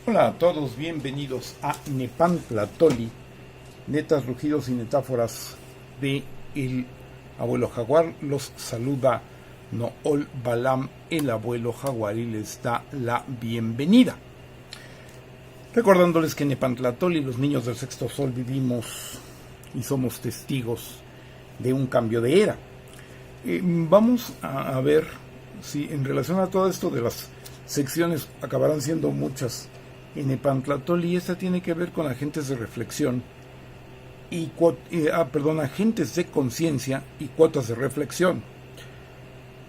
Hola a todos, bienvenidos a Nepantlatoli, netas, rugidos y metáforas de el abuelo jaguar. Los saluda Nool Balam, el abuelo jaguar, y les da la bienvenida. Recordándoles que en Nepantlatoli, los niños del sexto sol, vivimos y somos testigos de un cambio de era. Vamos a ver si en relación a todo esto de las secciones acabarán siendo muchas en Nepantlatoli. Esta tiene que ver con agentes de reflexión y agentes de conciencia y cuotas de reflexión.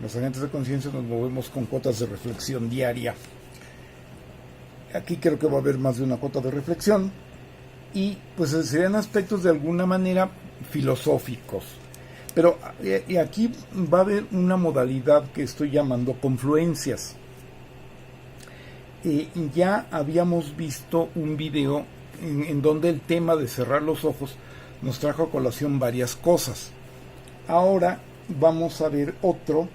Los agentes de conciencia nos movemos con cuotas de reflexión diaria. Aquí creo que va a haber más de una cuota de reflexión y pues serían aspectos de alguna manera filosóficos. Pero aquí va a haber una modalidad que estoy llamando confluencias. Ya habíamos visto un video en donde el tema de cerrar los ojos nos trajo a colación varias cosas. Ahora vamos a ver otro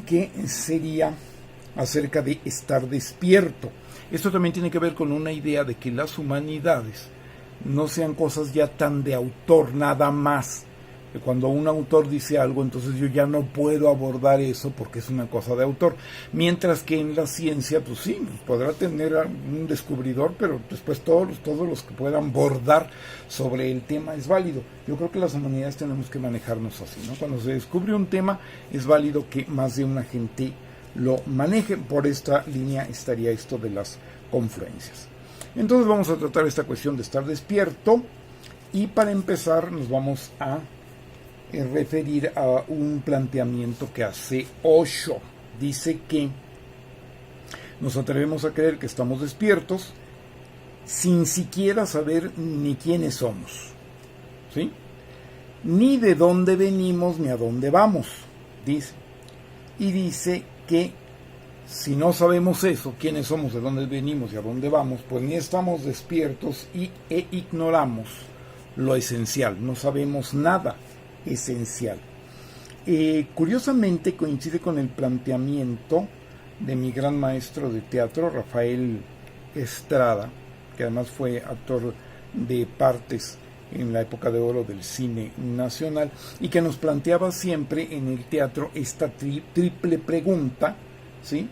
que sería acerca de estar despierto. Esto también tiene que ver con una idea de que las humanidades no sean cosas ya tan de autor nada más. Cuando un autor dice algo, entonces yo ya no puedo abordar eso porque es una cosa de autor. Mientras que en la ciencia, pues sí, podrá tener un descubridor, pero después todos los que puedan bordar sobre el tema es válido. Yo creo que las humanidades tenemos que manejarnos así, ¿no? Cuando se descubre un tema, es válido que más de una gente lo maneje. Por esta línea estaría esto de las confluencias. Entonces vamos a tratar esta cuestión de estar despierto, y para empezar nos vamos a referir a un planteamiento que hace Osho. Dice que nos atrevemos a creer que estamos despiertos sin siquiera saber ni quiénes somos, ¿sí? Ni de dónde venimos ni a dónde vamos, dice. Y dice que si no sabemos eso, quiénes somos, de dónde venimos y a dónde vamos, pues ni estamos despiertos e ignoramos lo esencial, no sabemos nada esencial. Curiosamente coincide con el planteamiento de mi gran maestro de teatro, Rafael Estrada, que además fue actor de partes en la época de oro del cine nacional, y que nos planteaba siempre en el teatro esta triple pregunta, ¿sí?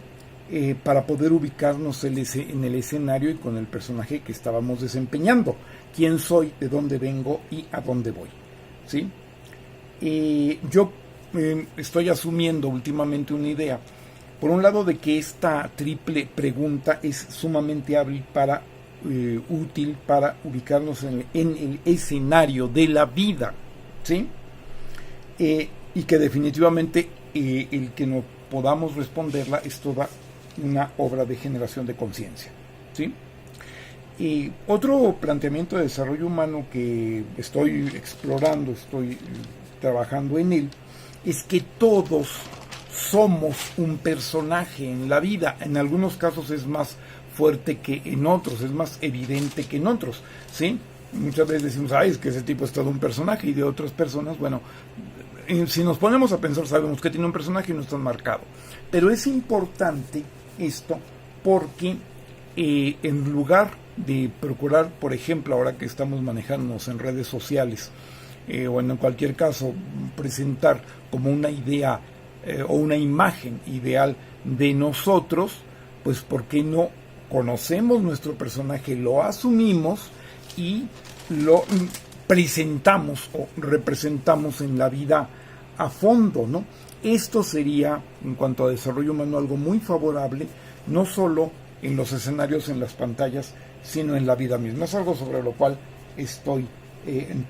Para poder ubicarnos en el escenario y con el personaje que estábamos desempeñando. ¿Quién soy? ¿De dónde vengo? ¿Y a dónde voy? ¿Sí? Yo estoy asumiendo últimamente una idea, por un lado, de que esta triple pregunta es sumamente útil para ubicarnos en el escenario de la vida, ¿sí? Y que definitivamente el que no podamos responderla es toda una obra de generación de conciencia, ¿sí? Otro planteamiento de desarrollo humano que estoy explorando, estoy trabajando en él, es que todos somos un personaje en la vida. En algunos casos es más fuerte que en otros, es más evidente que en otros, ¿sí? Muchas veces decimos, es que ese tipo es todo un personaje, y de otras personas, bueno, si nos ponemos a pensar, sabemos que tiene un personaje y no está marcado. Pero es importante esto porque en lugar de procurar, por ejemplo, ahora que estamos manejándonos en redes sociales, o en cualquier caso presentar como una idea o una imagen ideal de nosotros, pues ¿por qué no conocemos nuestro personaje, lo asumimos y lo presentamos o representamos en la vida a fondo, ¿no? Esto sería, en cuanto a desarrollo humano, algo muy favorable, no solo en los escenarios, en las pantallas, sino en la vida misma. Es algo sobre lo cual estoy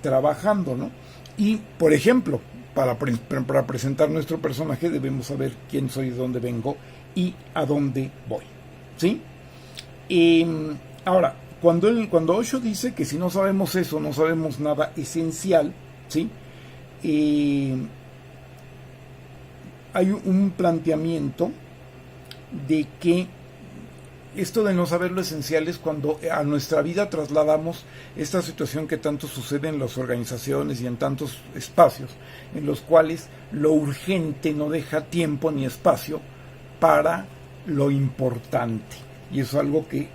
trabajando, ¿no? Y, por ejemplo, para presentar nuestro personaje debemos saber quién soy, de dónde vengo y a dónde voy, ¿sí? Ahora, cuando Osho dice que si no sabemos eso, no sabemos nada esencial, ¿sí? Hay un planteamiento de que esto de no saber lo esencial es cuando a nuestra vida trasladamos esta situación que tanto sucede en las organizaciones y en tantos espacios, en los cuales lo urgente no deja tiempo ni espacio para lo importante. y eso es algo que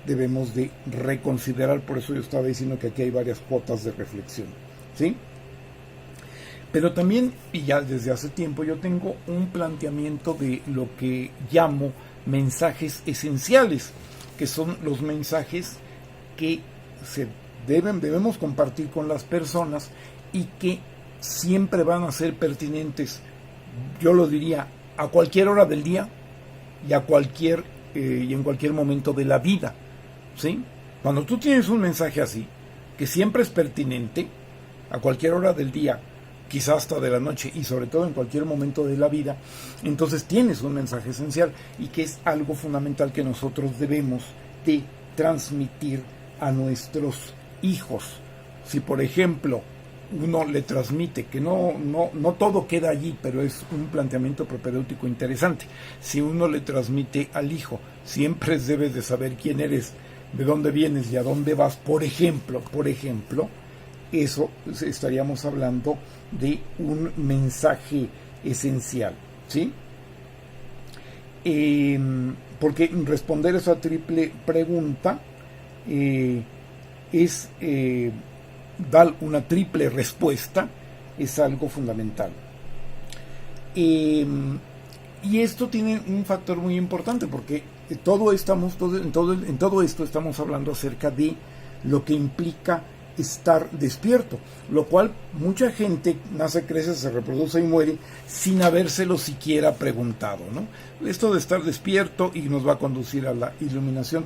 debemos de reconsiderar. Por eso yo estaba diciendo que aquí hay varias cuotas de reflexión, ¿sí? Pero también, y ya desde hace tiempo, yo tengo un planteamiento de lo que llamo mensajes esenciales, que son los mensajes que debemos compartir con las personas y que siempre van a ser pertinentes, yo lo diría, a cualquier hora del día y y en cualquier momento de la vida, ¿sí? Cuando tú tienes un mensaje así, que siempre es pertinente, a cualquier hora del día, quizás hasta de la noche y sobre todo en cualquier momento de la vida, entonces tienes un mensaje esencial y que es algo fundamental que nosotros debemos de transmitir a nuestros hijos. Si por ejemplo uno le transmite, que no todo queda allí, pero es un planteamiento propedéutico interesante, si uno le transmite al hijo, siempre debes de saber quién eres, de dónde vienes y a dónde vas, por ejemplo, eso estaríamos hablando de un mensaje esencial, ¿sí? Porque responder esa triple pregunta es dar una triple respuesta, es algo fundamental. Y esto tiene un factor muy importante, porque en todo esto estamos hablando acerca de lo que implica estar despierto, lo cual mucha gente nace, crece, se reproduce y muere sin habérselo siquiera preguntado, ¿no? Esto de estar despierto y nos va a conducir a la iluminación,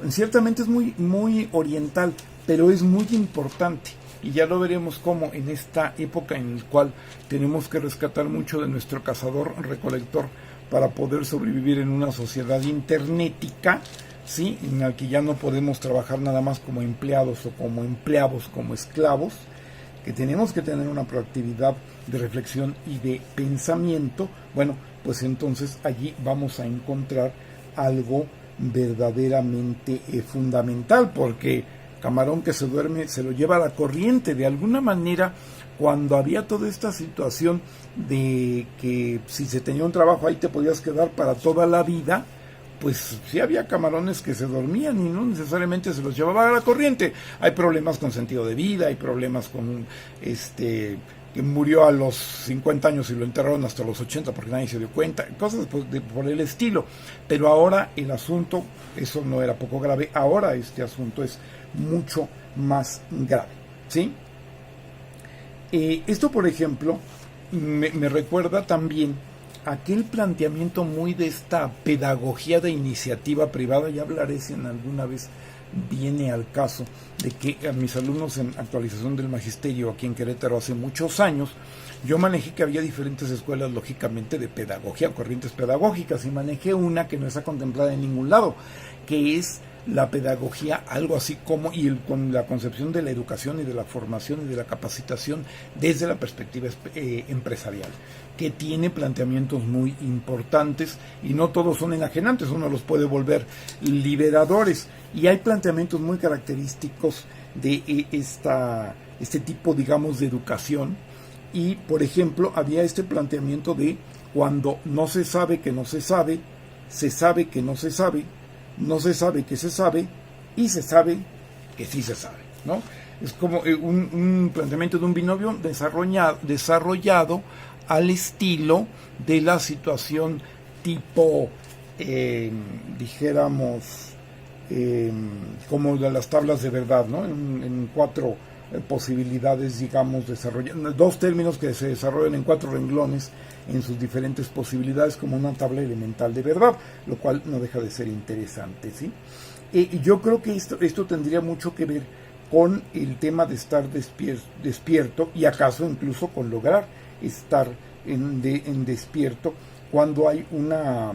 ciertamente es muy oriental, pero es muy importante, y ya lo veremos cómo en esta época en la cual tenemos que rescatar mucho de nuestro cazador-recolector para poder sobrevivir en una sociedad internética, ¿sí? En la que ya no podemos trabajar nada más como empleados o como empleados, como esclavos, que tenemos que tener una proactividad de reflexión y de pensamiento. Bueno, pues entonces allí vamos a encontrar algo verdaderamente fundamental, porque camarón que se duerme se lo lleva la corriente. De alguna manera, cuando había toda esta situación de que si se tenía un trabajo ahí te podías quedar para toda la vida, pues sí había camarones que se dormían y no necesariamente se los llevaba a la corriente. Hay problemas con sentido de vida, hay problemas con que murió a los 50 años y lo enterraron hasta los 80 porque nadie se dio cuenta, cosas por el estilo. Pero ahora el asunto, eso no era poco grave, ahora este asunto es mucho más grave, ¿sí? Esto, por ejemplo, me recuerda también aquel planteamiento muy de esta pedagogía de iniciativa privada. Ya hablaré si en alguna vez viene al caso, de que a mis alumnos en actualización del magisterio aquí en Querétaro hace muchos años, yo manejé que había diferentes escuelas, lógicamente, de pedagogía, corrientes pedagógicas, y manejé una que no está contemplada en ningún lado, que es la pedagogía, algo así como, con la concepción de la educación y de la formación y de la capacitación desde la perspectiva empresarial, que tiene planteamientos muy importantes y no todos son enajenantes, uno los puede volver liberadores, y hay planteamientos muy característicos de este tipo, digamos, de educación. Y por ejemplo había este planteamiento de cuando no se sabe que no se sabe, se sabe que no se sabe, no se sabe que se sabe y se sabe que sí se sabe, ¿no? Es como un planteamiento de un binomio desarrollado al estilo de la situación tipo, dijéramos, como de las tablas de verdad, ¿no? En cuatro posibilidades, digamos, dos términos que se desarrollan en 4 renglones en sus diferentes posibilidades, como una tabla elemental de verdad, lo cual no deja de ser interesante, ¿sí? Yo creo que esto tendría mucho que ver con el tema de estar despierto, y acaso incluso con lograr estar en despierto cuando hay una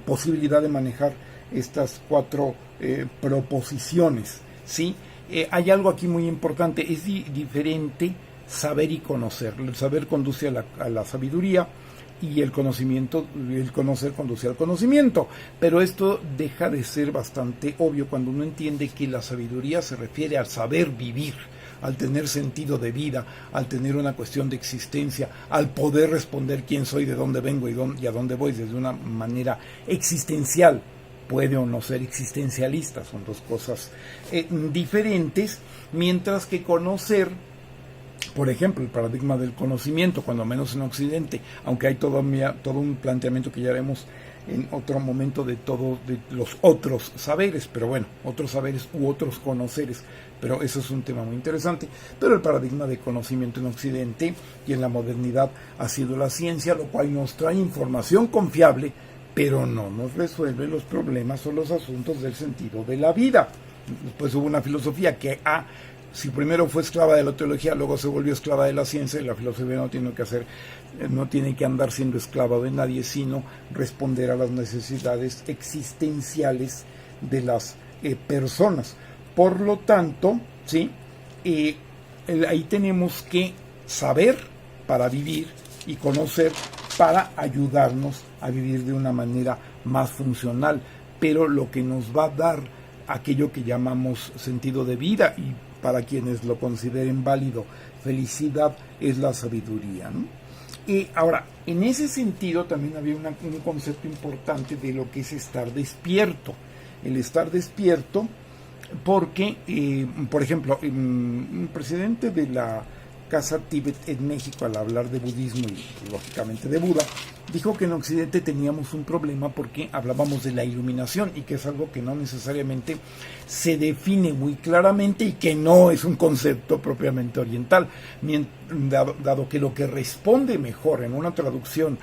posibilidad de manejar estas 4 proposiciones, ¿sí? Hay algo aquí muy importante, es diferente saber y conocer. El saber conduce a la sabiduría, y el conocer conduce al conocimiento, pero esto deja de ser bastante obvio cuando uno entiende que la sabiduría se refiere al saber vivir, al tener sentido de vida, al tener una cuestión de existencia, al poder responder quién soy, de dónde vengo y a dónde voy desde una manera existencial, puede o no ser existencialista, son dos cosas diferentes, mientras que conocer, por ejemplo, el paradigma del conocimiento, cuando menos en Occidente, aunque hay todo un planteamiento que ya haremos en otro momento de los otros saberes, pero bueno, otros saberes u otros conoceres, pero eso es un tema muy interesante. Pero el paradigma de conocimiento en Occidente y en la modernidad ha sido la ciencia, lo cual nos trae información confiable, pero no nos resuelve los problemas o los asuntos del sentido de la vida. Después hubo una filosofía que si primero fue esclava de la teología, luego se volvió esclava de la ciencia, y la filosofía no tiene que andar siendo esclava de nadie, sino responder a las necesidades existenciales de las personas. Por lo tanto, ¿sí? Ahí tenemos que saber para vivir y conocer para ayudarnos a vivir de una manera más funcional, pero lo que nos va a dar aquello que llamamos sentido de vida, y para quienes lo consideren válido, felicidad, es la sabiduría, ¿no? Ahora, en ese sentido también había un concepto importante de lo que es estar despierto. El estar despierto porque, por ejemplo, un presidente de la Casa Tíbet en México, al hablar de budismo y lógicamente de Buda, dijo que en Occidente teníamos un problema porque hablábamos de la iluminación, y que es algo que no necesariamente se define muy claramente y que no es un concepto propiamente oriental, dado que lo que responde mejor en una traducción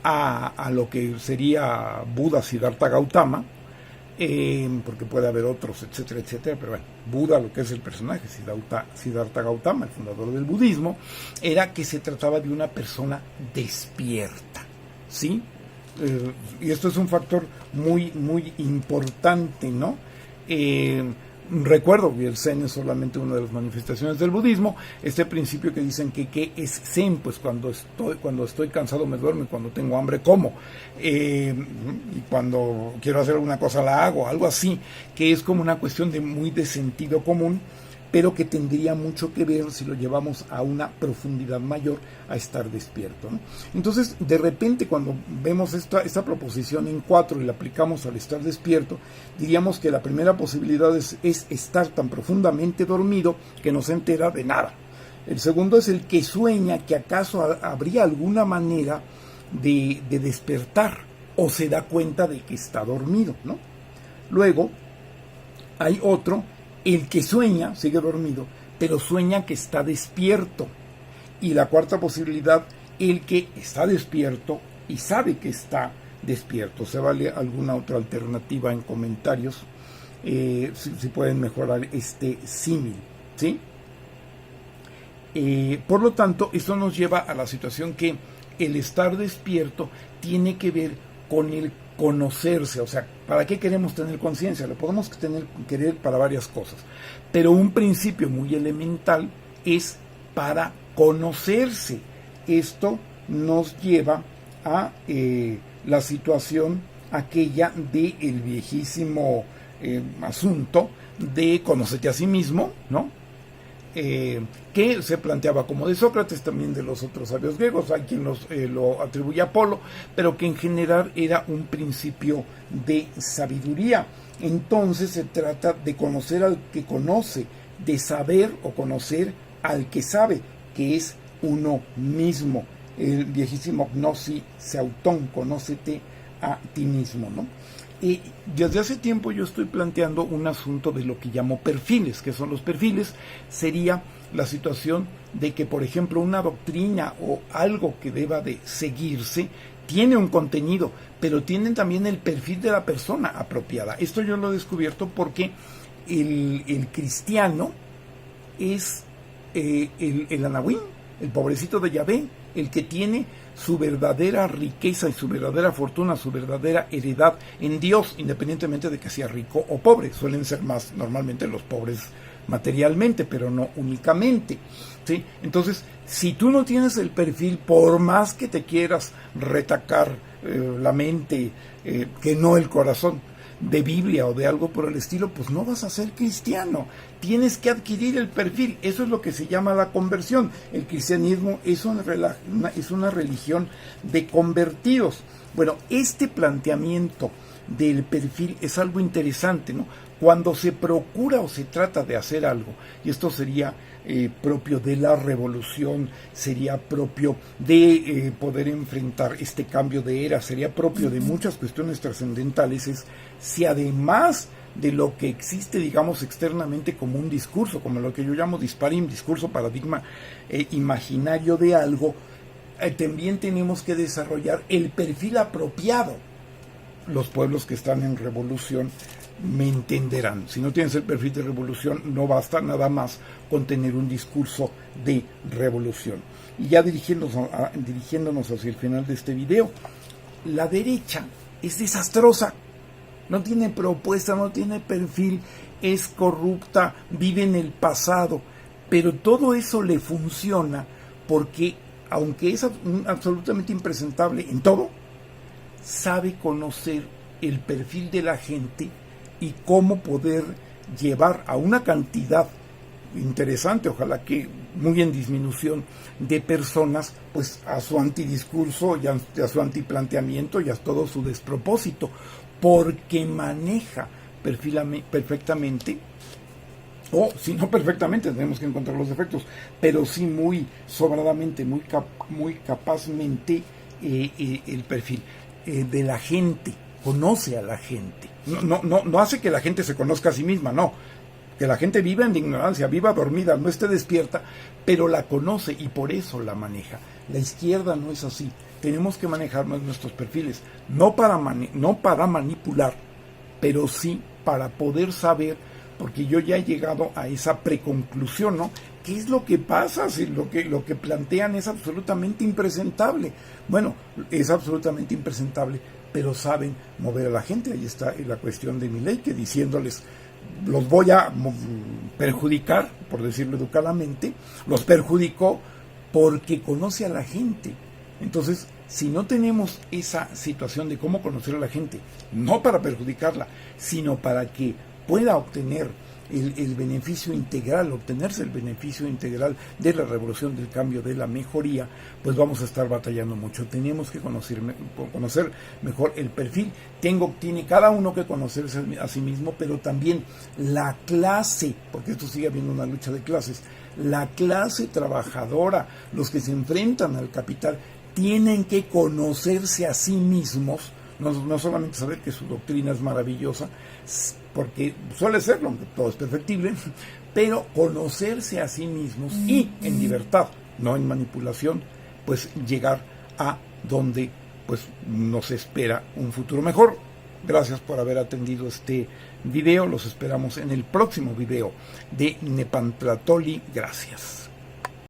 a lo que sería Buda Siddhartha Gautama, porque puede haber otros, etcétera, etcétera, pero bueno, Buda, lo que es el personaje, Siddhartha Gautama, el fundador del budismo, era que se trataba de una persona despierta, ¿sí? Y esto es un factor muy, muy importante, ¿no? Recuerdo que el Zen es solamente una de las manifestaciones del budismo. Este principio que dicen que es Zen, pues cuando estoy cansado me duermo, y cuando tengo hambre como, y cuando quiero hacer alguna cosa la hago, algo así, que es como una cuestión muy de sentido común, pero que tendría mucho que ver, si lo llevamos a una profundidad mayor, a estar despierto, ¿no? Entonces, de repente, cuando vemos esta proposición en 4 y la aplicamos al estar despierto, diríamos que la primera posibilidad es estar tan profundamente dormido que no se entera de nada. El segundo es el que sueña que acaso habría alguna manera de despertar, o se da cuenta de que está dormido, ¿no? Luego, hay otro, el que sueña, sigue dormido, pero sueña que está despierto. Y la cuarta posibilidad, el que está despierto y sabe que está despierto. ¿Se vale alguna otra alternativa en comentarios? Si pueden mejorar este símil, ¿sí? Por lo tanto, esto nos lleva a la situación que el estar despierto tiene que ver con el conocerse. O sea, ¿para qué queremos tener conciencia? Lo podemos querer para varias cosas, pero un principio muy elemental es para conocerse. Esto nos lleva a la situación aquella del viejísimo asunto de conócete a sí mismo, ¿no? Que se planteaba como de Sócrates, también de los otros sabios griegos, hay quien lo atribuye a Apolo, pero que en general era un principio de sabiduría. Entonces se trata de conocer al que conoce, de saber o conocer al que sabe, que es uno mismo. El viejísimo gnosi se autón, conócete a ti mismo, ¿no? Y desde hace tiempo yo estoy planteando un asunto de lo que llamo perfiles. ¿Qué son los perfiles? Sería la situación de que, por ejemplo, una doctrina o algo que deba de seguirse tiene un contenido, pero tienen también el perfil de la persona apropiada. Esto yo lo he descubierto porque el cristiano es el anahuín, el pobrecito de Yahvé, el que tiene su verdadera riqueza y su verdadera fortuna, su verdadera heredad en Dios, independientemente de que sea rico o pobre. Suelen ser más normalmente los pobres materialmente, pero no únicamente, ¿sí? Entonces, si tú no tienes el perfil, por más que te quieras retacar la mente, que no el corazón, de Biblia o de algo por el estilo, pues no vas a ser cristiano. Tienes que adquirir el perfil. Eso es lo que se llama la conversión. El cristianismo es una religión de convertidos. Bueno, este planteamiento del perfil es algo interesante, ¿no? Cuando se procura o se trata de hacer algo, y esto sería propio de la revolución, sería propio de poder enfrentar este cambio de era, sería propio de muchas cuestiones trascendentales, es si además de lo que existe, digamos, externamente como un discurso, como lo que yo llamo disparim, discurso, paradigma imaginario de algo, también tenemos que desarrollar el perfil apropiado. Los pueblos que están en revolución me entenderán. Si no tienes el perfil de revolución, no basta nada más con tener un discurso de revolución. Y ya dirigiéndonos hacia el final de este video, la derecha es desastrosa, no tiene propuesta, no tiene perfil, es corrupta, vive en el pasado, pero todo eso le funciona porque, aunque es absolutamente impresentable en todo, sabe conocer el perfil de la gente y cómo poder llevar a una cantidad interesante, ojalá que muy en disminución, de personas pues a su antidiscurso y a su antiplanteamiento y a todo su despropósito, porque maneja perfectamente, o si no perfectamente, tenemos que encontrar los defectos, pero sí muy sobradamente, muy capazmente el perfil de la gente, conoce a la gente. No hace que la gente se conozca a sí misma, no. Que la gente viva en la ignorancia, viva dormida, no esté despierta, pero la conoce y por eso la maneja. La izquierda no es así. Tenemos que manejar nuestros perfiles, no para manipular, pero sí para poder saber, porque yo ya he llegado a esa preconclusión, ¿no? ¿Qué es lo que pasa si lo que plantean es absolutamente impresentable? Bueno, es absolutamente impresentable, pero saben mover a la gente. Ahí está la cuestión de Milei, que diciéndoles, los voy a perjudicar, por decirlo educadamente, los perjudicó porque conoce a la gente. Entonces, si no tenemos esa situación de cómo conocer a la gente, no para perjudicarla, sino para que pueda obtener el beneficio integral, obtenerse el beneficio integral de la revolución, del cambio, de la mejoría, pues vamos a estar batallando mucho. Tenemos que conocer mejor el perfil. Tiene cada uno que conocerse a sí mismo, pero también la clase, porque esto sigue habiendo una lucha de clases, la clase trabajadora, los que se enfrentan al capital, tienen que conocerse a sí mismos, no solamente saber que su doctrina es maravillosa, porque suele serlo, aunque todo es perfectible, pero conocerse a sí mismos y en libertad, no en manipulación, pues llegar a donde pues nos espera un futuro mejor. Gracias por haber atendido este video, los esperamos en el próximo video de Nepantlatoli. Gracias.